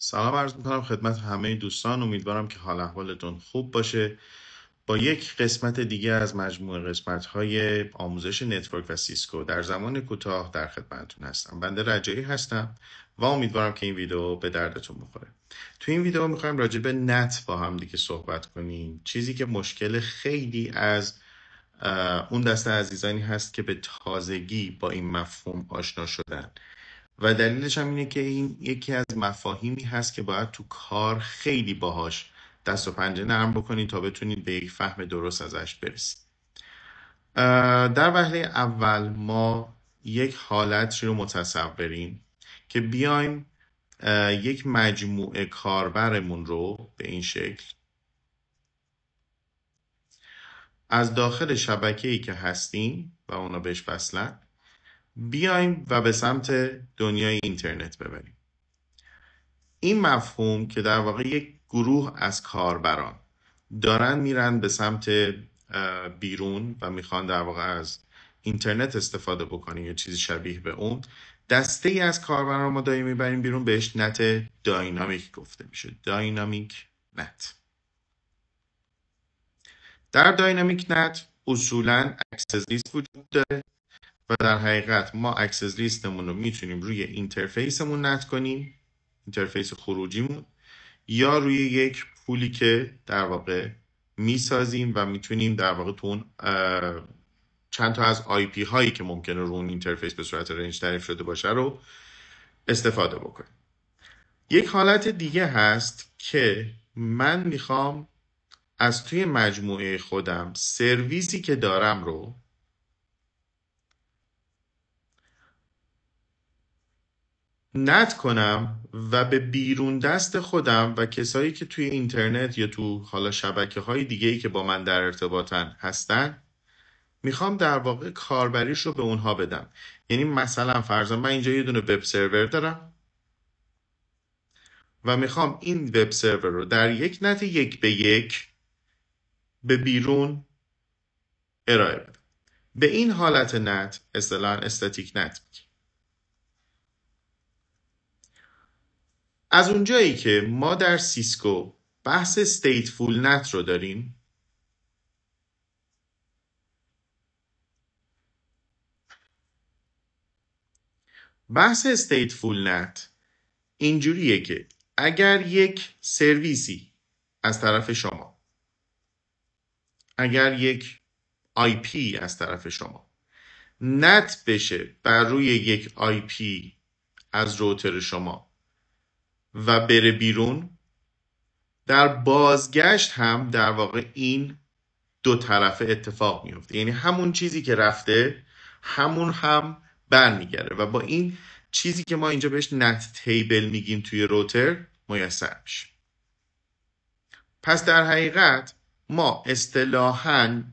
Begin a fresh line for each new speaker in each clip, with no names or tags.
سلام عرض میکنم خدمت همه دوستان. امیدوارم که حال احوالتون خوب باشه. با یک قسمت دیگه از مجموعه قسمت‌های آموزش نتورک و سیسکو در زمان کوتاه در خدمتتون هستم. بنده رجایی هستم و امیدوارم که این ویدیو به دردتون بخوره. تو این ویدیو میخوایم راجع به نت با هم دیگه صحبت کنیم، چیزی که مشکل خیلی از اون دسته عزیزانی هست که به تازگی با این مفهوم آشنا شدن و دلیلش هم اینه که این یکی از مفاهیمی هست که باید تو کار خیلی باهاش دست و پنجه نرم بکنید تا بتونید به یک فهم درست ازش برسید. در وهله اول ما یک حالت رو متصوریم که بیایم یک مجموعه کاربرمون رو به این شکل از داخل شبکه‌ای که هستیم و اونا بهش وصلن بیایم و به سمت دنیای اینترنت ببریم. این مفهوم که در واقع یک گروه از کاربران دارن میرن به سمت بیرون و میخوان در واقع از اینترنت استفاده بکنن یا چیزی شبیه به اون، دسته ای از کاربران ما داریم میبریم بیرون، بهش نت داینامیک گفته میشه. داینامیک نت. در داینامیک نت اصولاً اکسس لیست وجود داره و در حقیقت ما اکسس لیستمون رو میتونیم روی اینترفیسمون نت کنیم، اینترفیس خروجیمون، یا روی یک پولی که در واقع میسازیم و میتونیم در واقع تو اون چند تا از آی پی هایی که ممکنه رو اون اینترفیس به صورت رنج تعریف شده باشه رو استفاده بکنیم. یک حالت دیگه هست که من میخوام از توی مجموعه خودم سرویسی که دارم رو نت کنم و به بیرون دست خودم و کسایی که توی اینترنت یا تو حالا شبکه های دیگه‌ای که با من در ارتباطن هستن میخوام در واقع کاربریش رو به اونها بدم. یعنی مثلا فرضاً من اینجا یه دونه وب سرور دارم و میخوام این وب سرور رو در یک نت 1:1 به بیرون ارائه بدم. به این حالت نت اصطلاحاً استاتیک نت میگیم. از اونجایی که ما در سیسکو بحث ستیتفول نت رو داریم، بحث استیتفول نت اینجوریه که اگر یک سرویسی از طرف شما، اگر یک آی پی از طرف شما نت بشه بر روی یک آی پی از روتر شما و بره بیرون، در بازگشت هم در واقع این دو طرفه اتفاق میفته. یعنی همون چیزی که رفته همون هم برمیگرده و با این چیزی که ما اینجا بهش نت تیبل میگیم توی روتر میسر میشه. پس در حقیقت ما اصطلاحاً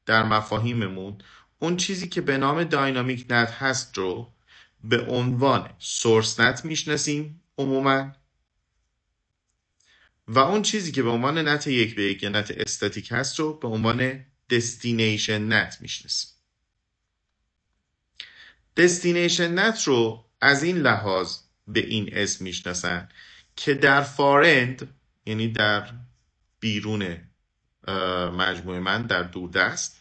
در مفاهیممون اون چیزی که به نام داینامیک نت هست رو به عنوان سورس نت میشناسیم عموماً، و اون چیزی که به عنوان نت 1:1 یا نت استاتیک هست رو به عنوان دستینیشن نت میشناسیم. دستینیشن نت رو از این لحاظ به این اسم میشناسن که در فارند، یعنی در بیرون مجموعه من در دوردست،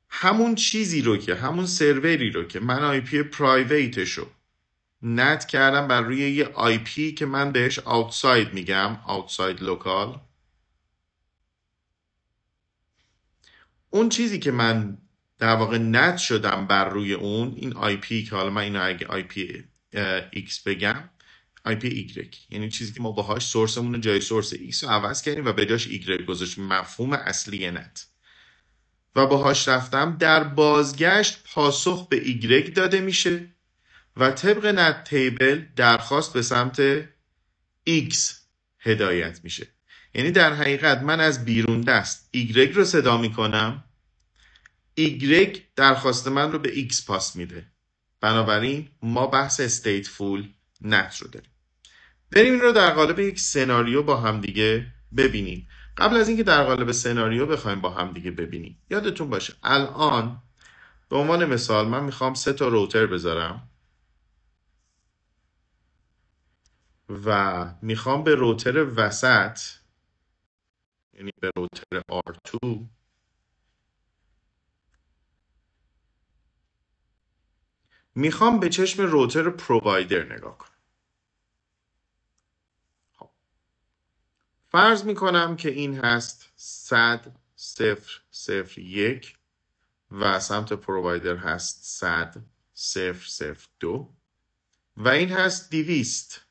همون چیزی رو که همون سروری رو که من آی پی پرایویتش رو نت کردم بر روی یه آی پی که من بهش آوتساید میگم، آوتساید لوکال، اون چیزی که من در واقع نت شدم بر روی اون، این آی پی که حالا من اینو اگه آی پی ایکس بگم، آی پی ایگرگ، یعنی چیزی که ما باهاش سورسمون جای سورس ایکس رو عوض کردیم و به جاش ایگرگ گذاشتیم، مفهوم اصلی نت، و باهاش رفتم، در بازگشت پاسخ به ایگرگ داده میشه و طبق نت تیبل درخواست به سمت ایکس هدایت میشه. یعنی در حقیقت من از بیرون دست ایگرگ رو صدا میکنم، ایگرگ درخواست من رو به ایکس پاس میده. بنابراین ما بحث استیتفول نت رو داریم. بریم این رو در قالب یک سناریو با هم دیگه ببینیم. قبل از اینکه در قالب سناریو بخوایم با هم دیگه ببینیم، یادتون باشه الان به عنوان مثال من میخوام 3 تا روتر بذارم و میخوام به روتر وسط، یعنی به روتر R2 میخوام به چشم روتر پرووایدر نگاه کنم. خب. فرض میکنم که این هست 100 0 0 1 و سمت پرووایدر هست 100 0 0 2 و این هست 200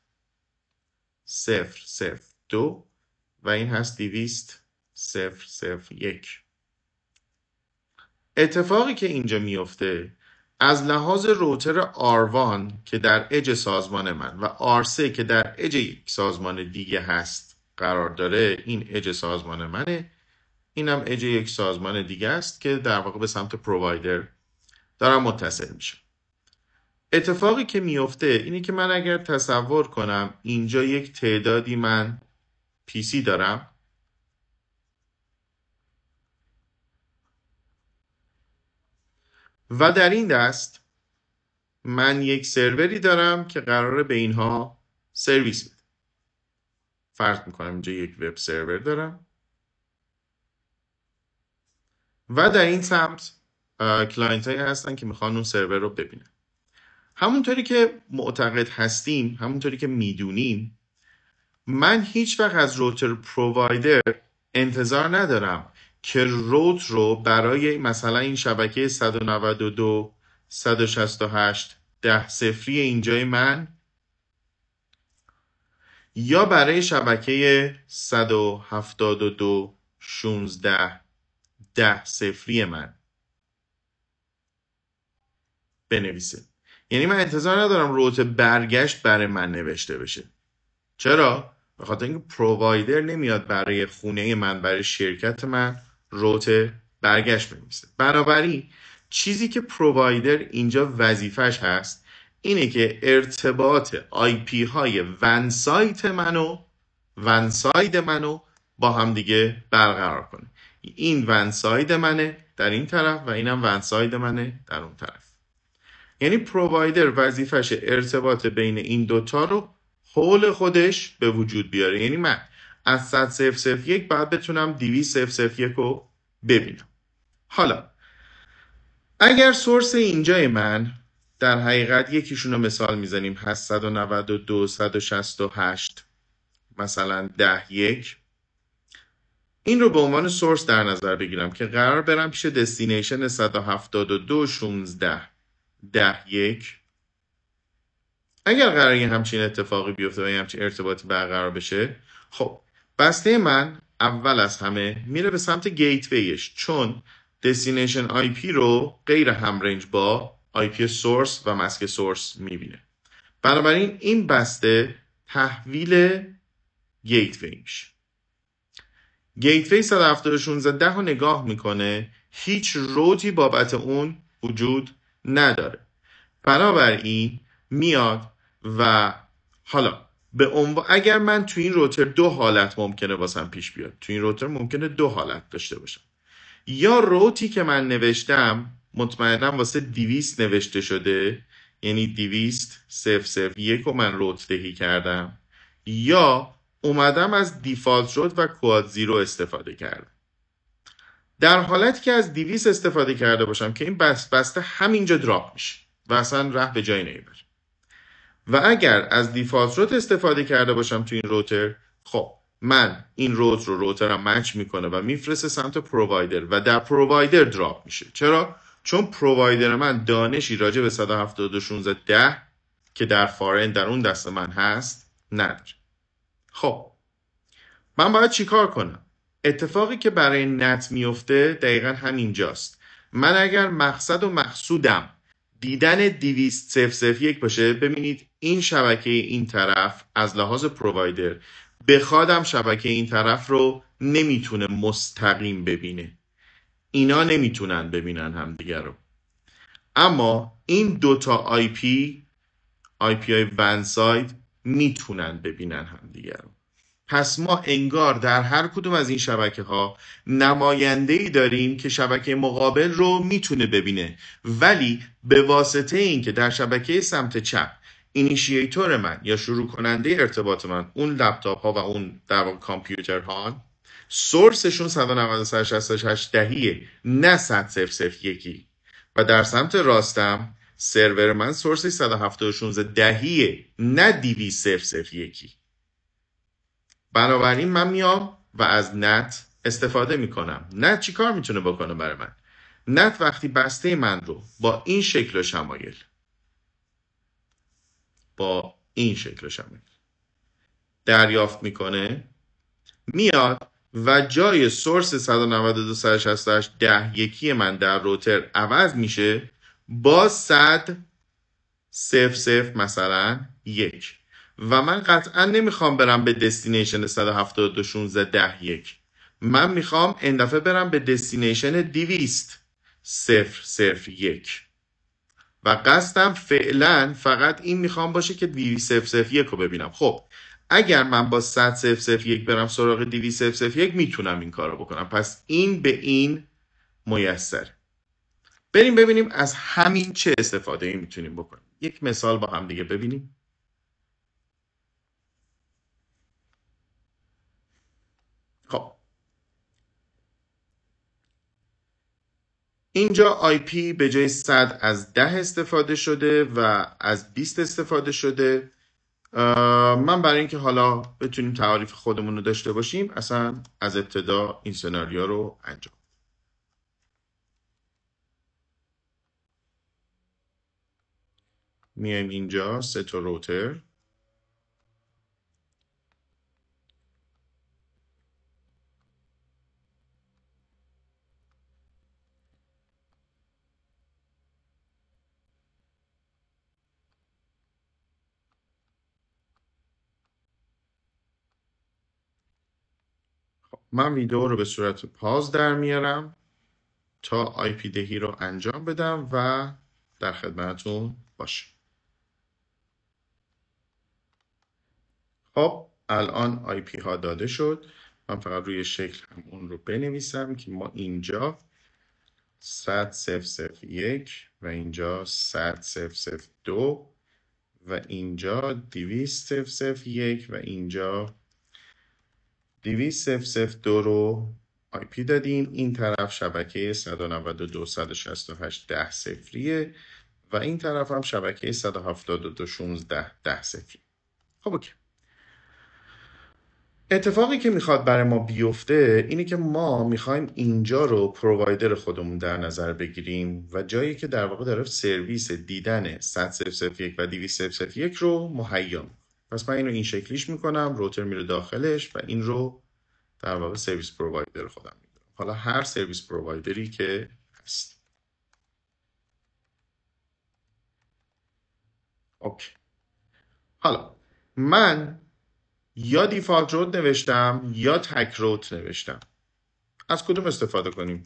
0 0 2 و این هست 200 0 0 1. اتفاقی که اینجا میفته از لحاظ روتر R1 که در اج سازمان من و R3 که در اج یک سازمان دیگه هست قرار داره، این اج سازمان منه، اینم اج یک سازمان دیگه است که در واقع به سمت پرووایدر دارم متصل میشه. اتفاقی که میفته اینه که من اگر تصور کنم اینجا یک تعدادی من PC دارم و در این دست من یک سروری دارم که قراره به اینها سرویس بده. فرض میکنم اینجا یک وب سرور دارم و در این سمت کلاینت هایی هستن که میخوان اون سرور رو ببینن. همونطوری که معتقد هستیم، همونطوری که میدونیم، من هیچ وقت از روتر پرووایدر انتظار ندارم که روت رو برای مثلا این شبکه 192 168 10 صفری اینجای من یا برای شبکه 172 16 10 صفری من بنویسه. یعنی من انتظار ندارم روت برگشت برای من نوشته بشه. چرا؟ به خاطر اینکه پرووایدر نمیاد برای خونه من، برای شرکت من روت برگشت بنویسه. بنابراین چیزی که پرووایدر اینجا وظیفش هست اینه که ارتباط IP های ونسایت منو با هم دیگه برقرار کنه. این ونساید منه در این طرف و اینم ونساید منه در اون طرف. یعنی پرووایدر وظیفش ارتباط بین این دوتا رو حول خودش به وجود بیاره. یعنی من از 100 0 0 1 باید بتونم 200 0 0 1 رو ببینم. حالا اگر سورس اینجای من در حقیقت یکیشون رو مثال میزنیم هست 192 168 مثلا 10 1، این رو به عنوان سورس در نظر بگیرم که قرار برم پیش دستینیشن 172 16 10 1. اگر قرار یه همچین اتفاقی بیفته و یه همچین ارتباطی برقرار بشه، خب بسته من اول از همه میره به سمت گیتویش، چون دستینیشن IP رو غیر همرنج با IP سورس و مسک سورس میبینه. بنابراین این بسته تحویل گیتوی میشه. گیتوی 172.16.10 رو نگاه میکنه، هیچ روتی بابت اون وجود نداره. بنابراین میاد و حالا به عنوان اگر من تو این روتر دو حالت ممکنه واسم پیش بیاد. تو این روتر ممکنه دو حالت داشته باشم. یا روتی که من نوشتم مطمئنم واسه 200 نوشته شده، یعنی 200 0 1 رو من روت دهی کردم، یا اومدم از دیفالت روت و کواد زیرو استفاده کردم. در حالتی که از 200 استفاده کرده باشم که این بسته همینجا دراپ میشه و اصلا ره به جای نمیبره. و اگر از دیفالت روت استفاده کرده باشم تو این روتر، خب من این روت رو روترم مچ میکنه و میفرسته سمت پرووایدر و در پرووایدر دراپ میشه. چرا؟ چون پرووایدر من دانشی راجع به 172.16.10 که در فارن در اون دست من هست نداره. خب من باید چیکار کنم؟ اتفاقی که برای نت میفته دقیقا همینجاست. من اگر مقصد و مقصودم دیدن 200 0 1 باشه، ببینید این شبکه این طرف از لحاظ پرووایدر بخوادم شبکه این طرف رو نمیتونه مستقیم ببینه. اینا نمیتونن ببینن همدیگر رو. اما این دوتا IP های ونساید میتونن ببینن همدیگر رو. پس ما انگار در هر کدوم از این شبکه ها نماینده‌ای داریم که شبکه مقابل رو میتونه ببینه، ولی به واسطه این که در شبکه سمت چپ اینیشیتور من یا شروع کننده ارتباط من اون لپتاپ ها و اون در واقع کامپیوتر ها سورسشون 193.68 دهیه نه 100.001 و در سمت راستم سرور من سورسش 176 دهیه نه 200.001. بنابراین من میام و از نت استفاده میکنم. نت چی کار میتونه بکنه برای من؟ نت وقتی بسته من رو با این شکل و شمایل دریافت میکنه، میاد و جای سورس 192.168 دهیکی من در روتر عوض میشه با 100.0.0 مثلا 1 و من قطعا نمیخوام برم به دستینیشن 172.16 دهیک، من میخوام این دفعه برم به دستینیشن 200.0.01 و قصدم فعلا فقط این میخوام باشه که 200.0.01 رو ببینم. خب اگر من با 100.0.01 برم سراغ 200.0.01 میتونم این کار رو بکنم. پس این به این میسر. بریم ببینیم از همین چه استفاده ای میتونیم بکنیم. یک مثال با هم دیگه ببینیم. خب اینجا IP به جای 100 از 10 استفاده شده و از 20 استفاده شده. من برای اینکه حالا بتونیم تعریف خودمون رو داشته باشیم اصلا از ابتدا این سناریو رو انجام. میایم اینجا ست روتر، من ویدیو رو به صورت پاز در میارم تا IP دهی رو انجام بدم و در خدمتون باشم. خب الان IP ها داده شد. من فقط روی شکل هم اون رو بنویسم که ما اینجا 100.0.01 و اینجا 100.0.02 و اینجا 200.0.01 و اینجا 200.0.02 رو IP دادیم. این طرف شبکه 192.168 10.0 و این طرف هم شبکه 172.16 10.0. خب اوکی. اتفاقی که میخواد برای ما بیفته اینه که ما میخوایم اینجا رو پرووایدر خودمون در نظر بگیریم و جایی که در واقع داره سرویس دیدن 100.0.01 و 200.0.01 رو مهیا میکنه. پس من اینو این شکلیش میکنم، روتر میره داخلش و این رو در واقع سرویس پرووایدر خودم میدونم. حالا هر سرویس پرووایدری که هست. اوکی. حالا من یا دیفالت روت نوشتم یا تک روت نوشتم. از کدوم استفاده کنیم؟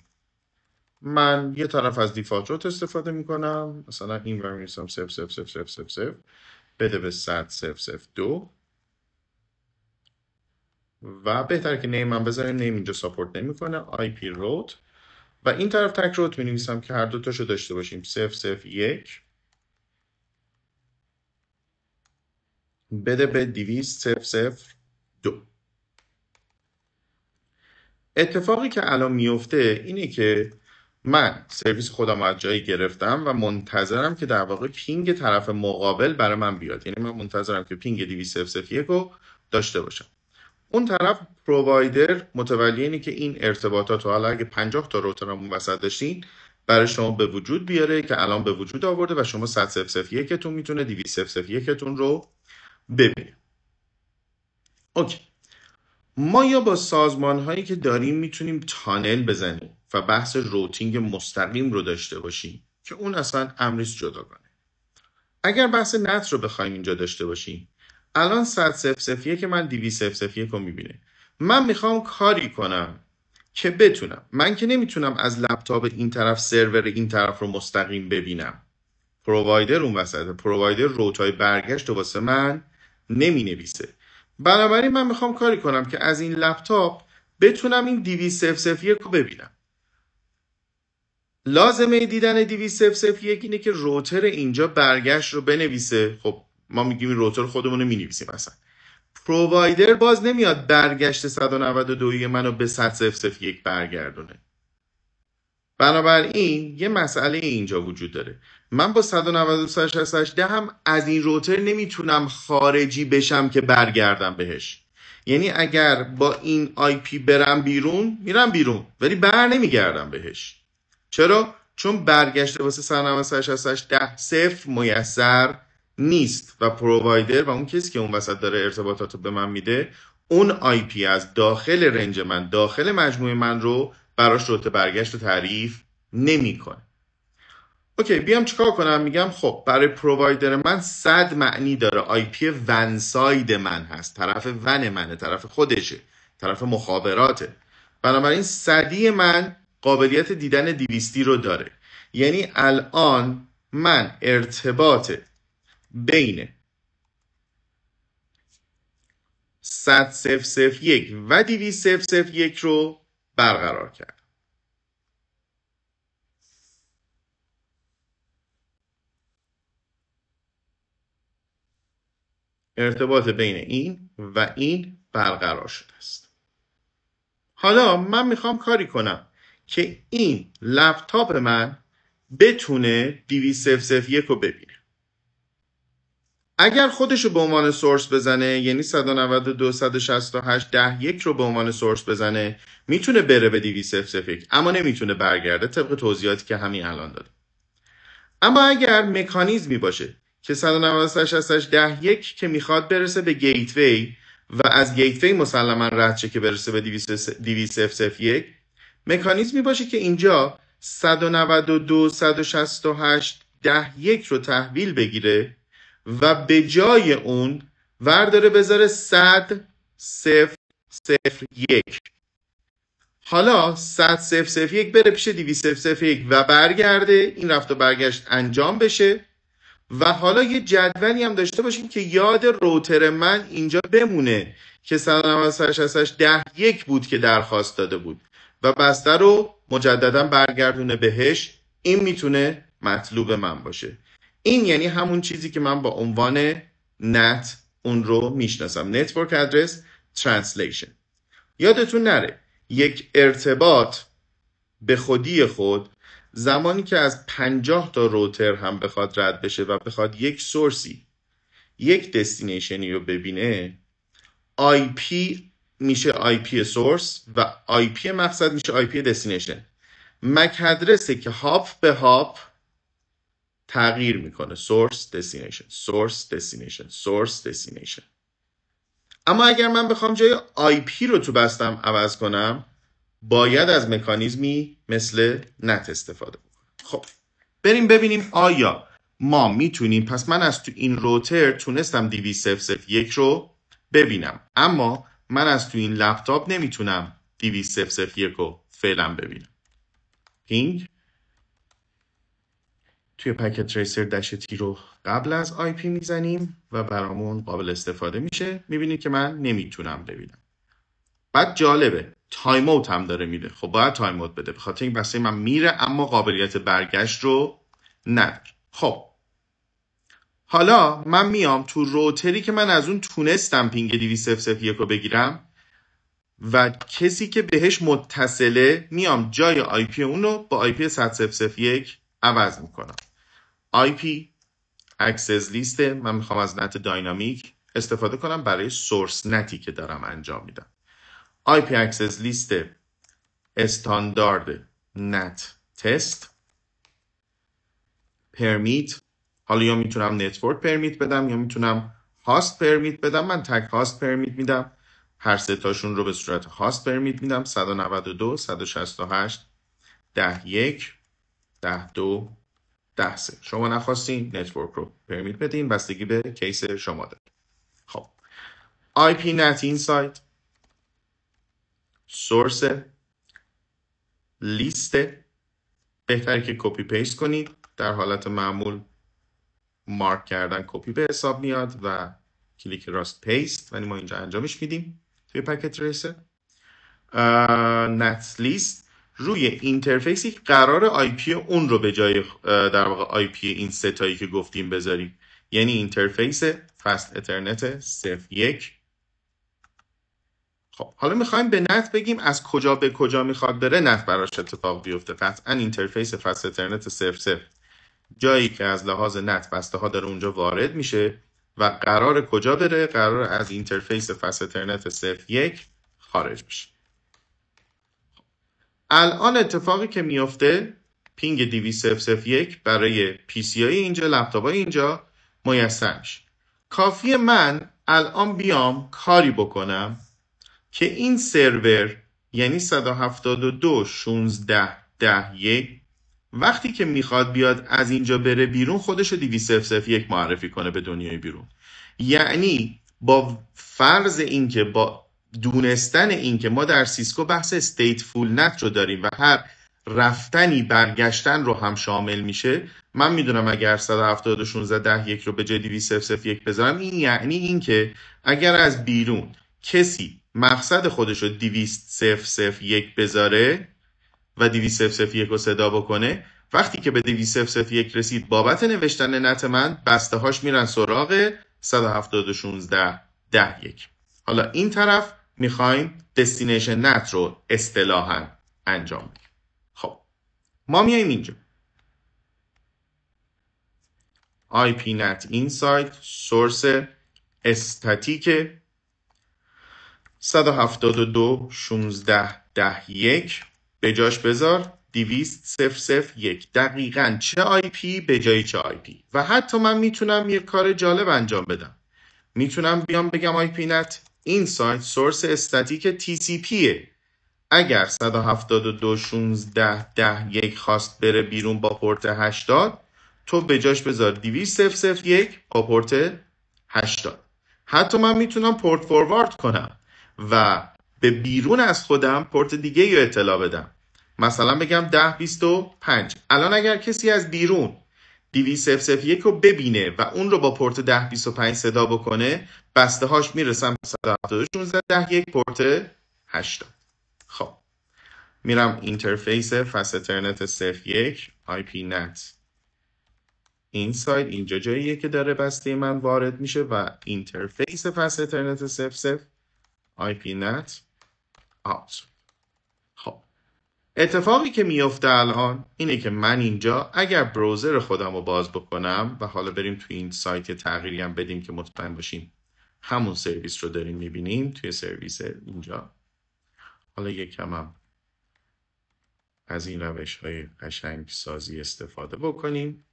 من یه طرف از دیفالت روت استفاده میکنم، مثلا این رو می‌نویسم 0.0.0.0.0 بده به 100.0.0.2 و بهتره که نیم هم بذاریم، نیم اینجا ساپورت نمیکنه. IP روت و این طرف تک روت می‌نویسم که هر دو تاشو داشته باشیم. 0.0.1 بده به 200.0.0.2. اتفاقی که الان میفته اینه که من سرویس خودم از جایی گرفتم و منتظرم که در واقع پینگ طرف مقابل برای من بیاد. یعنی من منتظرم که پینگ 200.0.01 رو داشته باشم. اون طرف پرووایدر متولی اینه که این ارتباطات رو حالا اگه 50 تا روتر هم وسط داشتین برای شما به وجود بیاره که الان به وجود آورده و شما 100.0.01 تون میتونه 200.0.01 تون رو ببینید. اوکی. ما یا با سازمان هایی که داریم میتونیم تانل بزنیم و بحث روتینگ مستقیم رو داشته باشیم که اون اصلا امریست جداگانه. اگر بحث نت رو بخوایم اینجا داشته باشیم، الان 100.0.01 که من 200.0.01 رو میبینه. من میخوام کاری کنم که بتونم، من که نمیتونم از لپتاپ این طرف سرور این طرف رو مستقیم ببینم. پرووایدر اون وسطه، پرووایدر روتای برگشت واسه من نمی نویسه. بنابراین من میخوام کاری کنم که از این لپتاپ بتونم این 200.0.01 رو ببینم. لازمه دیدن 200.0.01 اینه که روتر اینجا برگشت رو بنویسه. خب ما میگیم این روتر خودمون رو مینویسیم مثلا. پرووایدر باز نمیاد برگشت 192 منو به 100.0.0.1 برگردونه. بنابراین یه مسئله اینجا وجود داره. من با 192.168 هم از این روتر نمیتونم خارجی بشم که برگردم بهش. یعنی اگر با این آی پی برم بیرون، میرم بیرون ولی بر نمیگردم بهش. چرا؟ چون برگشت واسه 192.168 صفر میسر نیست و پرووایدر و اون کسی که اون وسط داره ارتباطات رو به من میده اون آی پی از داخل رنج من، داخل مجموعه من رو براش روت برگشت رو تعریف نمیکنه. اوکی، بیام چیکار کنم؟ میگم خب برای پرووایدر من 100 معنی داره. آی پی ون ساید من هست، طرف ون منه، طرف خودشه، طرف مخابراته. بنابراین 100 من قابلیت دیدن 200 رو داره. یعنی الان من ارتباط بین 100.0.0.1 و 200.0.0.1 رو برقرار کرد. ارتباط بین این و این برقرار شده است. حالا من میخوام کاری کنم که این لپتاپ من بتونه 200.0.0.1 رو ببینه. اگر خودش رو به عنوان سورس بزنه، یعنی 192.168.10.1 رو به عنوان سورس بزنه، میتونه بره به 200.0.0.1 اما نمیتونه برگرده طبق توضیحاتی که همین الان داده. اما اگر مکانیزمی باشه که 192.168.10.1 که میخواد برسه به گیتوی و از گیتوی مسلما رد شه که برسه به 200.0.0.1، مکانیزمی باشه که اینجا 192.168.10.1 رو تحویل بگیره و به جای اون ورداره بذاره 100.0.0.1. حالا 100.0.0.1 بره پیش 200.0.0.1 و برگرده، این رفت و برگشت انجام بشه. و حالا یه جدولی هم داشته باشیم که یاد روتر من اینجا بمونه که 192.168.10.1 بود که درخواست داده بود و بسته رو مجددا برگردونه بهش. این میتونه مطلوب من باشه. این یعنی همون چیزی که من با عنوان نت اون رو میشناسم، نتورک ادرس ترنسلیشن. یادتون نره یک ارتباط به خودی خود زمانی که از 50 تا روتر هم بخواد رد بشه و بخواد یک سورسی، یک دستینیشنی رو ببینه، آی پی میشه آی پی سورس و آی پی مقصد میشه آی پی دستینیشن. مک ادرسه که هاپ به هاپ تغییر میکنه، سورس دستینیشن، سورس دستینیشن، سورس دستینیشن. اما اگر من بخوام جای آی پی رو تو بستم عوض کنم، باید از مکانیزمی مثل نت استفاده بکنم. خب بریم ببینیم آیا ما میتونیم. پس من از تو این روتر تونستم 200.0.0.1 رو ببینم، اما من از تو این لپتاپ نمیتونم 200.0.0.1 رو فعلا ببینم. پینگ توی پکت تریسر دش تی رو قبل از آی پی میزنیم و برامون قابل استفاده میشه. میبینید که من نمیتونم ببینم. بعد جالبه تایم اوت هم داره میده. خب باید تایم اوت بده، بخاطر این بسته من میره اما قابلیت برگشت رو نداره. خب حالا من میام تو روتری که من از اون تونستم پینگ 200.0.0.1 رو بگیرم و کسی که بهش متصله، میام جای آی پی اون رو با آی پی 100.0.0.1 عوض میکنم. آی پی اکسس لیست من میخوام از نت داینامیک استفاده کنم برای سورس نتی که دارم انجام میدم. آی پی اکسس لیست استاندارد نت تست پرمیت. حالا یا میتونم نتورک پرمیت بدم یا میتونم هاست پرمیت بدم. من تک هاست پرمیت میدم. هر سه تاشون رو به صورت هاست پرمیت میدم. 192.168.10.1 10.2 10.3. شما نخواستین نتورک رو پرمیت بدین، بستگی به کیس شما داره. خب آی پی نت اینسایت سورس لیست، بهتره که کپی پیست کنید. در حالت معمول مارک کردن کپی به حساب میاد و کلیک راست پیست، ولی ما اینجا انجامش میدیم توی پکت تریسر. نت لیست روی اینترفیسی قرار آی پی اون رو به جای در واقع آی پی این ستایی که گفتیم بذاریم. یعنی اینترفیس فست اترنت 01. خب حالا میخوایم به نت بگیم از کجا به کجا میخواد بره نت براش اتفاق بیفته. قطعا اینترفیس فست اترنت 00 جایی که از لحاظ نت بسته ها داره اونجا وارد میشه و قرار کجا بره؟ قرار از اینترفیس فست اترنت 01 خارج بشه. الان اتفاقی که میفته پینگ 20001 برای پی سی های اینجا، لپتاپ های اینجا میسر میشه. کافیه من الان بیام کاری بکنم که این سرور یعنی 172.16.10.1 وقتی که میخواد بیاد از اینجا بره بیرون خودشو 20001 معرفی کنه به دنیای بیرون. یعنی با فرض اینکه با دونستن اینکه ما در سیسکو بحث stateful نت رو داریم و هر رفتنی برگشتن رو هم شامل میشه، من میدونم اگر 172.16.10.1 رو به جای 20001 بذارم این یعنی اینکه اگر از بیرون کسی مقصد خودش رو 20001 بذاره و 20001 رو صدا بکنه، وقتی که به 20001 رسید بابت نوشتن نت من بسته هاش میرن سراغ 172.16.10.1. حالا این طرف میخوایم دستینیشن نت رو اصطلاحاً انجام بدیم. خب ما میایم اینجا IP NAT inside سورس استاتیک 172.16.10.1 به جاش بذار 200.0.0.1 دقیقاً چه IP به جای چه IP. و حتی من میتونم یه کار جالب انجام بدم، میتونم بیام بگم IP NAT inside سورس استاتیک TCP اگر 172.16.10.1 خواست بره بیرون با پورت 80 تو به جاش بذار 200.0.0.1 با پورت 80. حتی من میتونم پورت فوروارد کنم و به بیرون از خودم پورت دیگه رو اطلاع بدم، مثلا بگم 10.25. الان اگر کسی از بیرون 200.0.0.1 رو ببینه و اون رو با پورت 10.25 صدا بکنه بسته هاش میرسم 172.16.10.1 پورت 80. خب میرم اینترفیس فست اترنت 01 IP NAT اینساید اینجا جاییه که داره بسته من وارد میشه و اینترفیس فست اترنت 00 IP NAT out. خب اتفاقی که میفته الان اینه که من اینجا اگر بروزر خودم رو باز بکنم و حالا بریم توی این سایت تغییری هم بدیم که مطمئن باشیم همون سرویس رو داریم میبینیم توی سرویس اینجا. حالا یکم هم از این روش های قشنگ سازی استفاده بکنیم.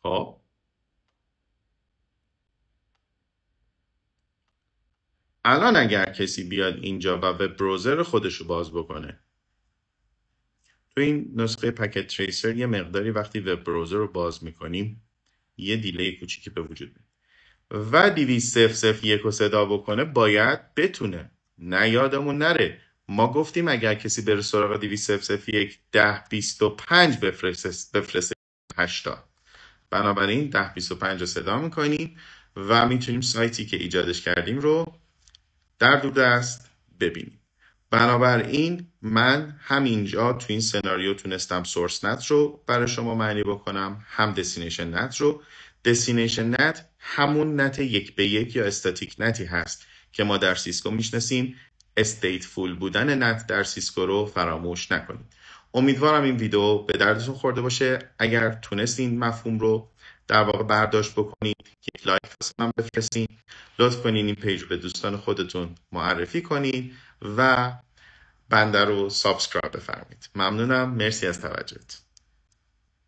خب الان اگر کسی بیاد اینجا و وب بروزر خودش رو باز بکنه، تو این نسخه پکت تریسر یه مقداری وقتی وب بروزر رو باز میکنیم یه دیلی کوچیکی به وجود میاد و 200.0.0.1 رو صدا بکنه باید بتونه، نه یادمون نره ما گفتیم اگر کسی بره سراغ 200.0.0.1 10.25 بفرسته 80. بنابراین 10.25 رو صدا میکنیم و میتونیم سایتی که ایجادش کردیم رو در دوردست ببینیم. بنابراین من همینجا تو این سناریو تونستم سورس نت رو برای شما معنی بکنم، هم دستینیشن نت رو. دستینیشن نت همون نت 1 به 1 یا استاتیک نتی هست که ما در سیسکو میشناسیم. استیتفول بودن نت در سیسکو رو فراموش نکنید. امیدوارم این ویدیو به دردتون خورده باشه. اگر تونستین مفهوم رو در واقع برداشت بکنید یک لایک واسه من بفرستین، لطف کنین این پیج رو به دوستان خودتون معرفی کنین و بنده رو سابسکرایب بفرمایید. ممنونم. مرسی از توجهتون.